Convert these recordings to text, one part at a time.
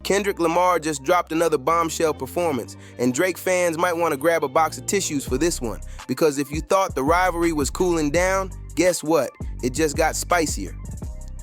Kendrick Lamar just dropped another bombshell performance, and Drake fans might want to grab a box of tissues for this one, because if you thought the rivalry was cooling down, guess what? It just got spicier.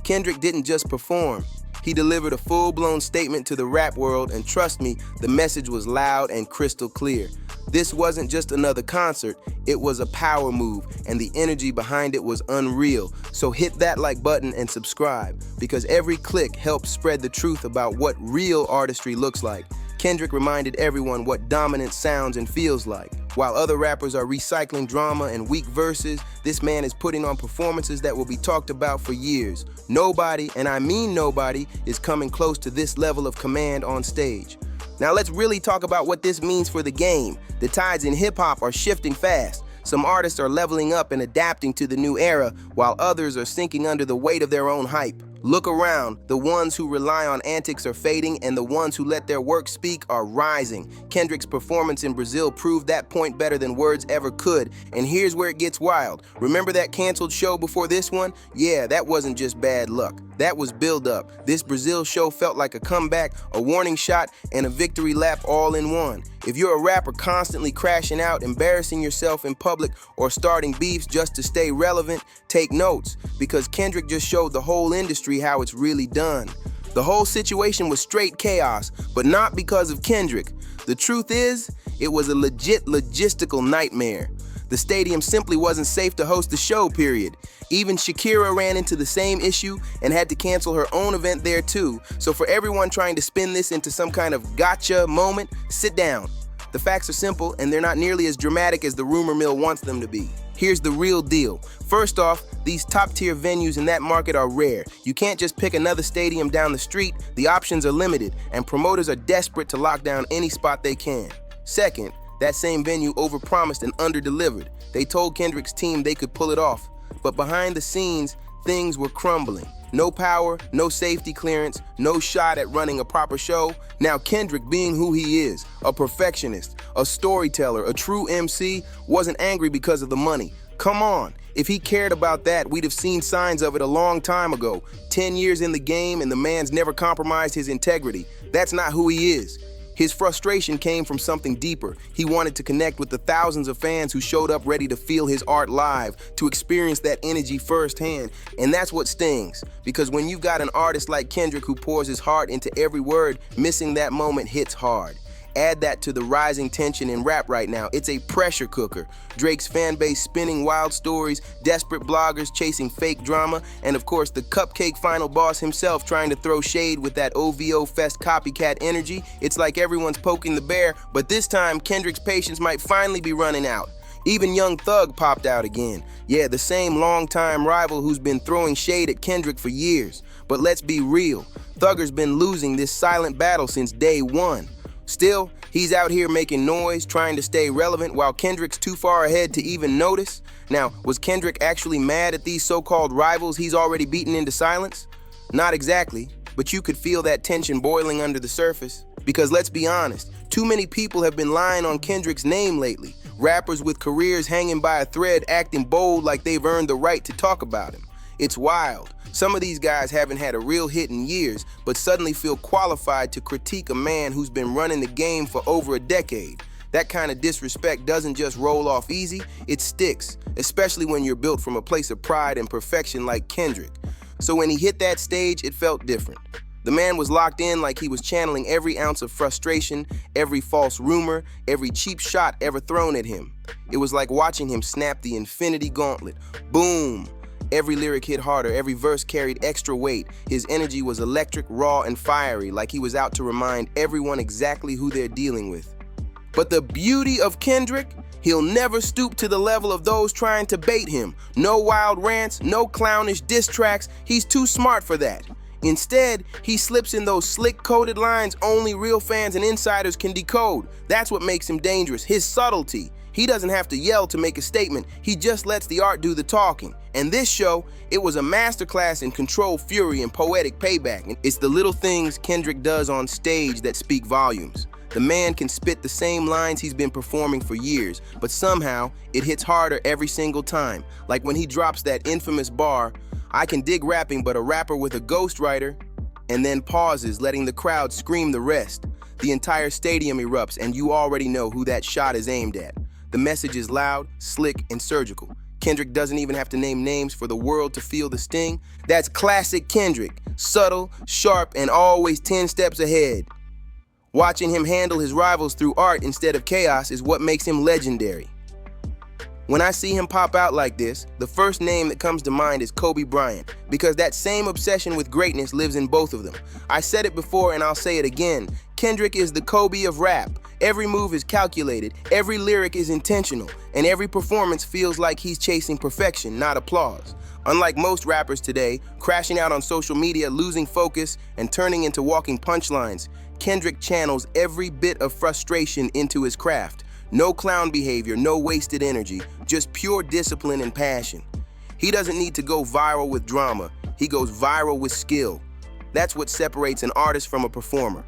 Kendrick didn't just perform. He delivered a full-blown statement to the rap world, and trust me, the message was loud and crystal clear. This wasn't just another concert, it was a power move, and the energy behind it was unreal. So hit that like button and subscribe, because every click helps spread the truth about what real artistry looks like. Kendrick reminded everyone what dominance sounds and feels like. While other rappers are recycling drama and weak verses, this man is putting on performances that will be talked about for years. Nobody, and I mean nobody, is coming close to this level of command on stage. Now let's really talk about what this means for the game. The tides in hip-hop are shifting fast. Some artists are leveling up and adapting to the new era, while others are sinking under the weight of their own hype. Look around, the ones who rely on antics are fading, and the ones who let their work speak are rising. Kendrick's performance in Brazil proved that point better than words ever could, and here's where it gets wild. Remember that canceled show before this one? Yeah, that wasn't just bad luck. That was build-up. This Brazil show felt like a comeback, a warning shot, and a victory lap all in one. If you're a rapper constantly crashing out, embarrassing yourself in public, or starting beefs just to stay relevant, take notes, because Kendrick just showed the whole industry how it's really done. The whole situation was straight chaos, but not because of Kendrick. The truth is, it was a legit logistical nightmare. The stadium simply wasn't safe to host the show, period. Even Shakira ran into the same issue and had to cancel her own event there too. So for everyone trying to spin this into some kind of gotcha moment, sit down. The facts are simple, and they're not nearly as dramatic as the rumor mill wants them to be. Here's the real deal. First off, these top-tier venues in that market are rare. You can't just pick another stadium down the street. The options are limited, and promoters are desperate to lock down any spot they can. Second, that same venue overpromised and underdelivered. They told Kendrick's team they could pull it off, but behind the scenes, things were crumbling. No power, no safety clearance, no shot at running a proper show. Now Kendrick, being who he is, a perfectionist, a storyteller, a true MC, wasn't angry because of the money. Come on, if he cared about that, we'd have seen signs of it a long time ago. 10 years in the game and the man's never compromised his integrity. That's not who he is. His frustration came from something deeper. He wanted to connect with the thousands of fans who showed up ready to feel his art live, to experience that energy firsthand. And that's what stings, because when you've got an artist like Kendrick who pours his heart into every word, missing that moment hits hard. Add that to the rising tension in rap right now. It's a pressure cooker. Drake's fan base spinning wild stories, desperate bloggers chasing fake drama, and of course the cupcake final boss himself trying to throw shade with that OVO Fest copycat energy. It's like everyone's poking the bear, but this time Kendrick's patience might finally be running out. Even Young Thug popped out again. Yeah, the same longtime rival who's been throwing shade at Kendrick for years. But let's be real, Thugger's been losing this silent battle since day one. Still, he's out here making noise, trying to stay relevant, while Kendrick's too far ahead to even notice. Now, was Kendrick actually mad at these so-called rivals he's already beaten into silence? Not exactly, but you could feel that tension boiling under the surface. Because let's be honest, too many people have been lying on Kendrick's name lately. Rappers with careers hanging by a thread acting bold like they've earned the right to talk about him. It's wild. Some of these guys haven't had a real hit in years, but suddenly feel qualified to critique a man who's been running the game for over a decade. That kind of disrespect doesn't just roll off easy, it sticks, especially when you're built from a place of pride and perfection like Kendrick. So when he hit that stage, it felt different. The man was locked in like he was channeling every ounce of frustration, every false rumor, every cheap shot ever thrown at him. It was like watching him snap the infinity gauntlet. Boom! Every lyric hit harder, every verse carried extra weight. His energy was electric, raw, and fiery, like he was out to remind everyone exactly who they're dealing with. But the beauty of Kendrick, he'll never stoop to the level of those trying to bait him. No wild rants, no clownish diss tracks, he's too smart for that. Instead, he slips in those slick-coded lines only real fans and insiders can decode. That's what makes him dangerous, his subtlety. He doesn't have to yell to make a statement, he just lets the art do the talking. And this show, it was a masterclass in controlled fury and poetic payback. And it's the little things Kendrick does on stage that speak volumes. The man can spit the same lines he's been performing for years, but somehow it hits harder every single time. Like when he drops that infamous bar, "I can dig rapping, but a rapper with a ghostwriter and then pauses, letting the crowd scream the rest. The entire stadium erupts, and you already know who that shot is aimed at. The message is loud, slick, and surgical. Kendrick doesn't even have to name names for the world to feel the sting. That's classic Kendrick, subtle, sharp, and always 10 steps ahead. Watching him handle his rivals through art instead of chaos is what makes him legendary. When I see him pop out like this, the first name that comes to mind is Kobe Bryant, because that same obsession with greatness lives in both of them. I said it before and I'll say it again. Kendrick is the Kobe of rap. Every move is calculated, every lyric is intentional, and every performance feels like he's chasing perfection, not applause. Unlike most rappers today, crashing out on social media, losing focus, and turning into walking punchlines, Kendrick channels every bit of frustration into his craft. No clown behavior, no wasted energy, just pure discipline and passion. He doesn't need to go viral with drama, he goes viral with skill. That's what separates an artist from a performer.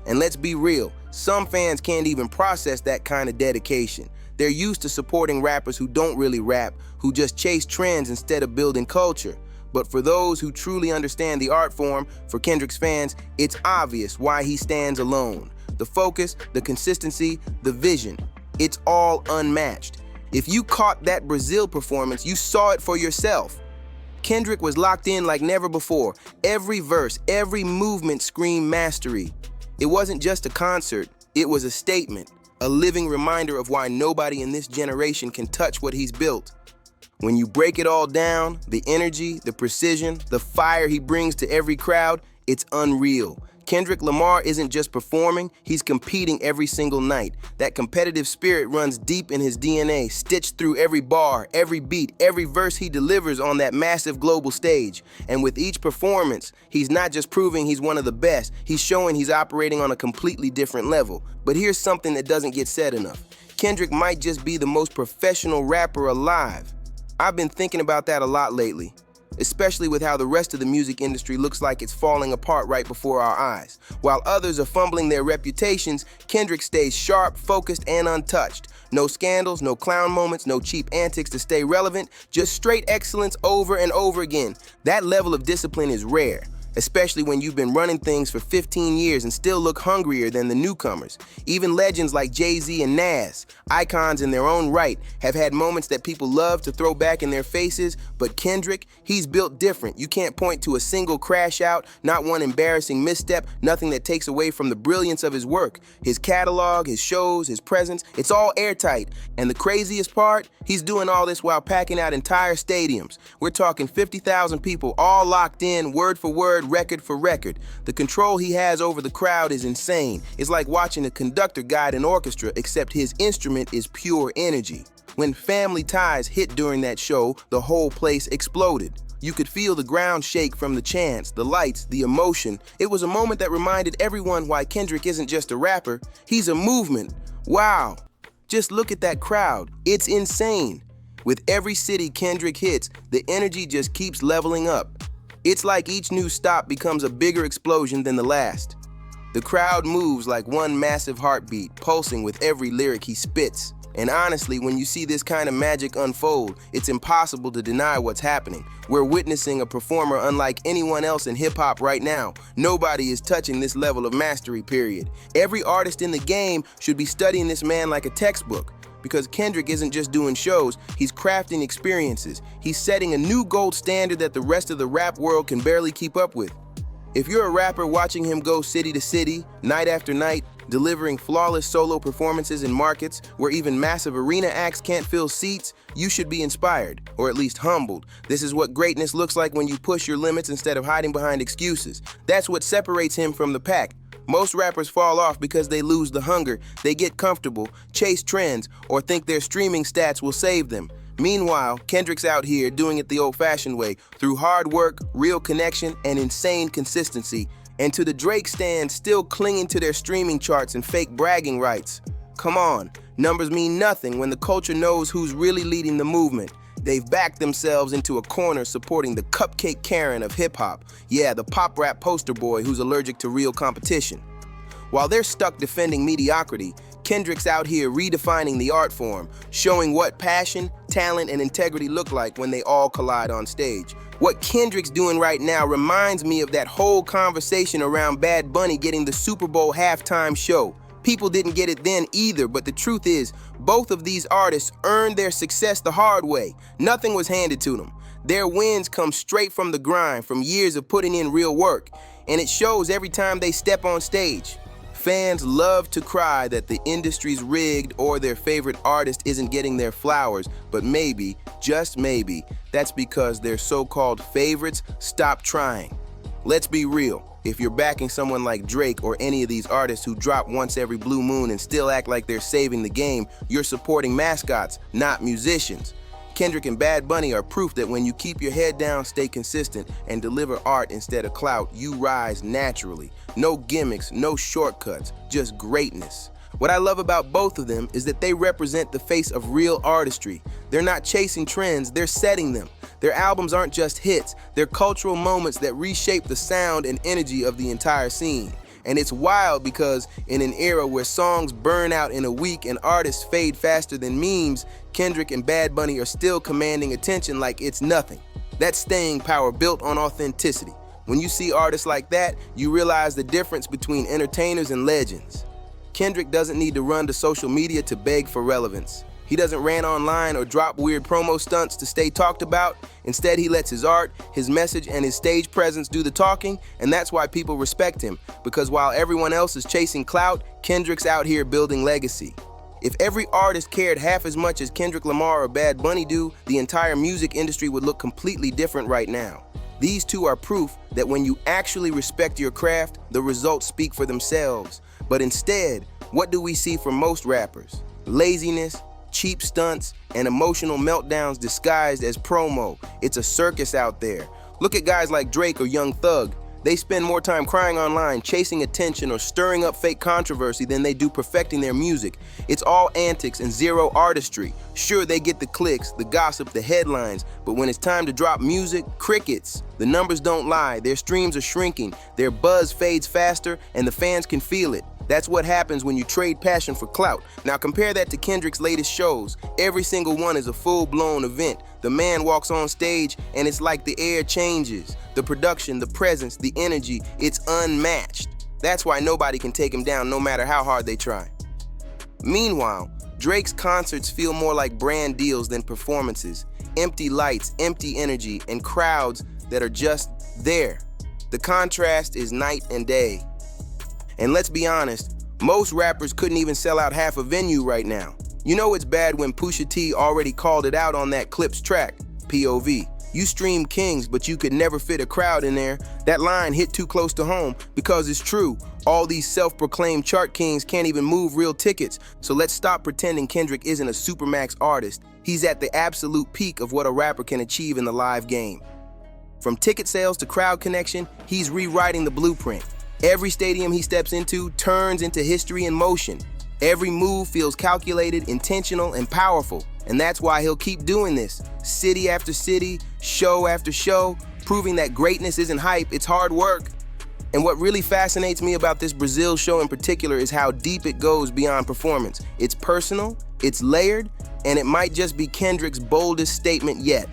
And let's be real, some fans can't even process that kind of dedication. They're used to supporting rappers who don't really rap, who just chase trends instead of building culture. But for those who truly understand the art form, for Kendrick's fans, it's obvious why he stands alone. The focus, the consistency, the vision. It's all unmatched. If you caught that Brazil performance, you saw it for yourself. Kendrick was locked in like never before. Every verse, every movement screamed mastery. It wasn't just a concert, it was a statement, a living reminder of why nobody in this generation can touch what he's built. When you break it all down, the energy, the precision, the fire he brings to every crowd, it's unreal. Kendrick Lamar isn't just performing, he's competing every single night. That competitive spirit runs deep in his DNA, stitched through every bar, every beat, every verse he delivers on that massive global stage. And with each performance, he's not just proving he's one of the best, he's showing he's operating on a completely different level. But here's something that doesn't get said enough. Kendrick might just be the most professional rapper alive. I've been thinking about that a lot lately, especially with how the rest of the music industry looks like it's falling apart right before our eyes. While others are fumbling their reputations, Kendrick stays sharp, focused, and untouched. No scandals, no clown moments, no cheap antics to stay relevant, just straight excellence over and over again. That level of discipline is rare, especially when you've been running things for 15 years and still look hungrier than the newcomers. Even legends like Jay-Z and Nas, icons in their own right, have had moments that people love to throw back in their faces, but Kendrick, he's built different. You can't point to a single crash out, not one embarrassing misstep, nothing that takes away from the brilliance of his work. His catalog, his shows, his presence, it's all airtight. And the craziest part, he's doing all this while packing out entire stadiums. We're talking 50,000 people all locked in, word for word, record for record. The control he has over the crowd is insane. It's like watching a conductor guide an orchestra, except his instrument is pure energy. When Family Ties hit during that show, the whole place exploded. You could feel the ground shake from the chants, the lights, the emotion. It was a moment that reminded everyone why Kendrick isn't just a rapper, he's a movement. Wow, just look at that crowd. It's insane. With every city Kendrick hits, the energy just keeps leveling up. It's like each new stop becomes a bigger explosion than the last. The crowd moves like one massive heartbeat, pulsing with every lyric he spits. And honestly, when you see this kind of magic unfold, it's impossible to deny what's happening. We're witnessing a performer unlike anyone else in hip-hop right now. Nobody is touching this level of mastery, period. Every artist in the game should be studying this man like a textbook. Because Kendrick isn't just doing shows, he's crafting experiences. He's setting a new gold standard that the rest of the rap world can barely keep up with. If you're a rapper watching him go city to city, night after night, delivering flawless solo performances in markets where even massive arena acts can't fill seats, you should be inspired, or at least humbled. This is what greatness looks like when you push your limits instead of hiding behind excuses. That's what separates him from the pack. Most rappers fall off because they lose the hunger, they get comfortable, chase trends, or think their streaming stats will save them. Meanwhile, Kendrick's out here doing it the old-fashioned way, through hard work, real connection, and insane consistency. And to the Drake stands still clinging to their streaming charts and fake bragging rights. Come on, numbers mean nothing when the culture knows who's really leading the movement. They've backed themselves into a corner supporting the cupcake Karen of hip-hop. Yeah, the pop rap poster boy who's allergic to real competition. While they're stuck defending mediocrity, Kendrick's out here redefining the art form, showing what passion, talent, and integrity look like when they all collide on stage. What Kendrick's doing right now reminds me of that whole conversation around Bad Bunny getting the Super Bowl halftime show. People didn't get it then either, but the truth is, both of these artists earned their success the hard way. Nothing was handed to them. Their wins come straight from the grind, from years of putting in real work, and it shows every time they step on stage. Fans love to cry that the industry's rigged or their favorite artist isn't getting their flowers, but maybe, just maybe, that's because their so-called favorites stop trying. Let's be real. If you're backing someone like Drake or any of these artists who drop once every blue moon and still act like they're saving the game, you're supporting mascots, not musicians. Kendrick and Bad Bunny are proof that when you keep your head down, stay consistent, and deliver art instead of clout, you rise naturally. No gimmicks, no shortcuts, just greatness. What I love about both of them is that they represent the face of real artistry. They're not chasing trends, they're setting them. Their albums aren't just hits, they're cultural moments that reshape the sound and energy of the entire scene. And it's wild because in an era where songs burn out in a week and artists fade faster than memes, Kendrick and Bad Bunny are still commanding attention like it's nothing. That's staying power built on authenticity. When you see artists like that, you realize the difference between entertainers and legends. Kendrick doesn't need to run to social media to beg for relevance. He doesn't rant online or drop weird promo stunts to stay talked about. Instead, he lets his art, his message, and his stage presence do the talking, and that's why people respect him, because while everyone else is chasing clout, Kendrick's out here building legacy. If every artist cared half as much as Kendrick Lamar or Bad Bunny do, the entire music industry would look completely different right now. These two are proof that when you actually respect your craft, the results speak for themselves. But instead, what do we see from most rappers? Laziness, cheap stunts, and emotional meltdowns disguised as promo. It's a circus out there. Look at guys like Drake or Young Thug. They spend more time crying online, chasing attention, or stirring up fake controversy than they do perfecting their music. It's all antics and zero artistry. Sure, they get the clicks, the gossip, the headlines, but when it's time to drop music, crickets. The numbers don't lie, their streams are shrinking, their buzz fades faster, and the fans can feel it. That's what happens when you trade passion for clout. Now compare that to Kendrick's latest shows. Every single one is a full-blown event. The man walks on stage and it's like the air changes. The production, the presence, the energy, it's unmatched. That's why nobody can take him down no matter how hard they try. Meanwhile, Drake's concerts feel more like brand deals than performances. Empty lights, empty energy, and crowds that are just there. The contrast is night and day. And let's be honest, most rappers couldn't even sell out half a venue right now. You know it's bad when Pusha T already called it out on that Clips track, POV. You stream kings, but you could never fit a crowd in there. That line hit too close to home because it's true. All these self-proclaimed chart kings can't even move real tickets. So let's stop pretending Kendrick isn't a Supermax artist. He's at the absolute peak of what a rapper can achieve in the live game. From ticket sales to crowd connection, he's rewriting the blueprint. Every stadium he steps into turns into history in motion. Every move feels calculated, intentional, and powerful. And that's why he'll keep doing this, city after city, show after show, proving that greatness isn't hype, it's hard work. And what really fascinates me about this Brazil show in particular is how deep it goes beyond performance. It's personal, it's layered, and it might just be Kendrick's boldest statement yet.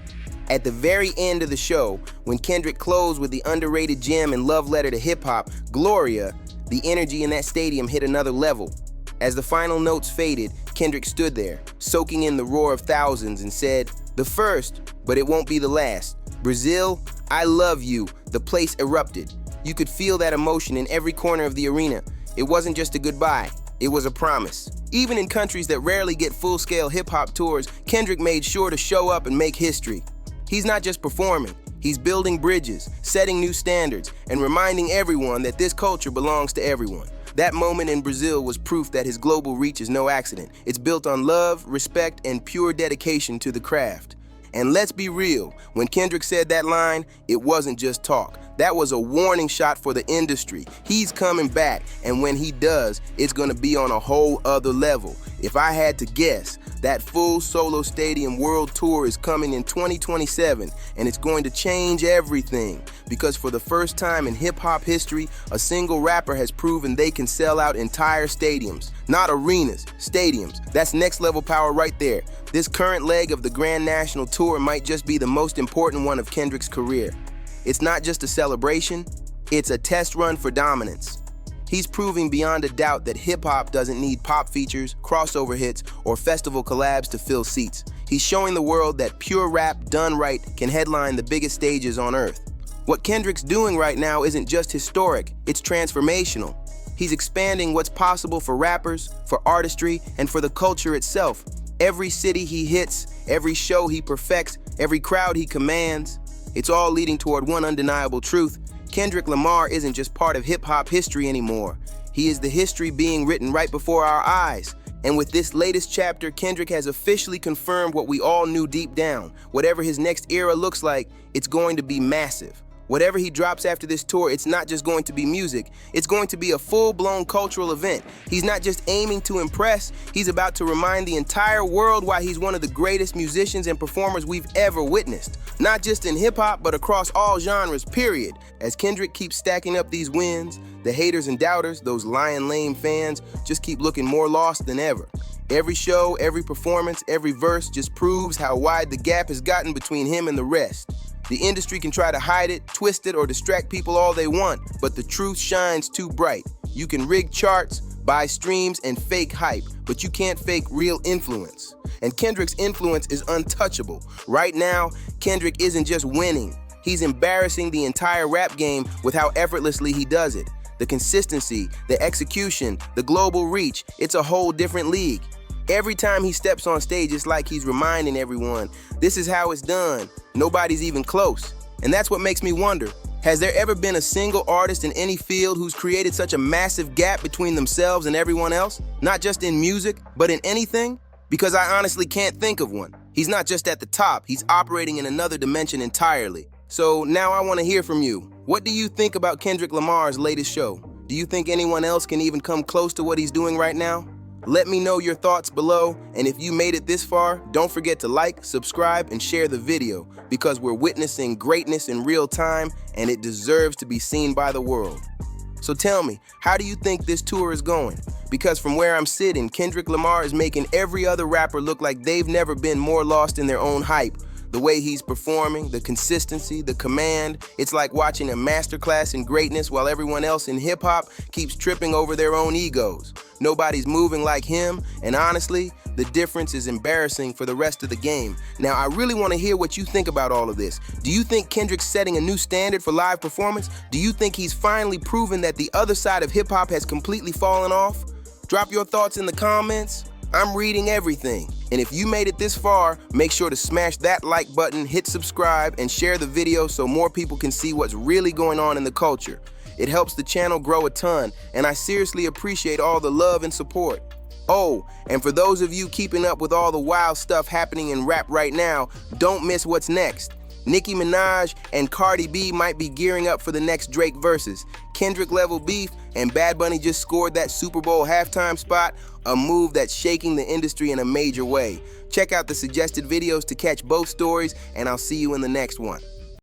At the very end of the show, when Kendrick closed with the underrated gem and love letter to hip-hop, Gloria, the energy in that stadium hit another level. As the final notes faded, Kendrick stood there, soaking in the roar of thousands and said, "The first, but it won't be the last. Brazil, I love you." The place erupted. You could feel that emotion in every corner of the arena. It wasn't just a goodbye, it was a promise. Even in countries that rarely get full-scale hip-hop tours, Kendrick made sure to show up and make history. He's not just performing, he's building bridges, setting new standards, and reminding everyone that this culture belongs to everyone. That moment in Brazil was proof that his global reach is no accident. It's built on love, respect, and pure dedication to the craft. And let's be real, when Kendrick said that line, it wasn't just talk. That was a warning shot for the industry. He's coming back, and when he does, it's gonna be on a whole other level. If I had to guess, That full solo stadium world tour is coming in 2027, and it's going to change everything. Because for the first time in hip-hop history, a single rapper has proven they can sell out entire stadiums. Not arenas, stadiums. That's next level power right there. This current leg of the Grand National Tour might just be the most important one of Kendrick's career. It's not just a celebration, it's a test run for dominance. He's proving beyond a doubt that hip-hop doesn't need pop features, crossover hits, or festival collabs to fill seats. He's showing the world that pure rap done right can headline the biggest stages on earth. What Kendrick's doing right now isn't just historic, it's transformational. He's expanding what's possible for rappers, for artistry, and for the culture itself. Every city he hits, every show he perfects, every crowd he commands, it's all leading toward one undeniable truth. Kendrick Lamar isn't just part of hip-hop history anymore. He is the history being written right before our eyes. And with this latest chapter, Kendrick has officially confirmed what we all knew deep down. Whatever his next era looks like, it's going to be massive. Whatever he drops after this tour, it's not just going to be music, it's going to be a full-blown cultural event. He's not just aiming to impress, he's about to remind the entire world why he's one of the greatest musicians and performers we've ever witnessed. Not just in hip-hop, but across all genres, period. As Kendrick keeps stacking up these wins, the haters and doubters, those lying lame fans, just keep looking more lost than ever. Every show, every performance, every verse just proves how wide the gap has gotten between him and the rest. The industry can try to hide it, twist it, or distract people all they want, but the truth shines too bright. You can rig charts, buy streams, and fake hype, but you can't fake real influence. And Kendrick's influence is untouchable. Right now, Kendrick isn't just winning, he's embarrassing the entire rap game with how effortlessly he does it. The consistency, the execution, the global reach, it's a whole different league. Every time he steps on stage, it's like he's reminding everyone, this is how it's done. Nobody's even close. And that's what makes me wonder, has there ever been a single artist in any field who's created such a massive gap between themselves and everyone else? Not just in music, but in anything? Because I honestly can't think of one. He's not just at the top, he's operating in another dimension entirely. So now I want to hear from you. What do you think about Kendrick Lamar's latest show? Do you think anyone else can even come close to what he's doing right now? Let me know your thoughts below, and if you made it this far, don't forget to like, subscribe, and share the video, because we're witnessing greatness in real time, and it deserves to be seen by the world. So tell me, how do you think this tour is going? Because from where I'm sitting, Kendrick Lamar is making every other rapper look like they've never been more lost in their own hype. The way he's performing, the consistency, the command, it's like watching a masterclass in greatness while everyone else in hip-hop keeps tripping over their own egos. Nobody's moving like him, and honestly, the difference is embarrassing for the rest of the game. Now, I really want to hear what you think about all of this. Do you think Kendrick's setting a new standard for live performance? Do you think he's finally proven that the other side of hip-hop has completely fallen off? Drop your thoughts in the comments. I'm reading everything. And if you made it this far, make sure to smash that like button, hit subscribe, and share the video so more people can see what's really going on in the culture. It helps the channel grow a ton, and I seriously appreciate all the love and support. Oh, and for those of you keeping up with all the wild stuff happening in rap right now, don't miss what's next. Nicki Minaj and Cardi B might be gearing up for the next Drake versus. Kendrick level beef, and Bad Bunny just scored that Super Bowl halftime spot, a move that's shaking the industry in a major way. Check out the suggested videos to catch both stories, and I'll see you in the next one.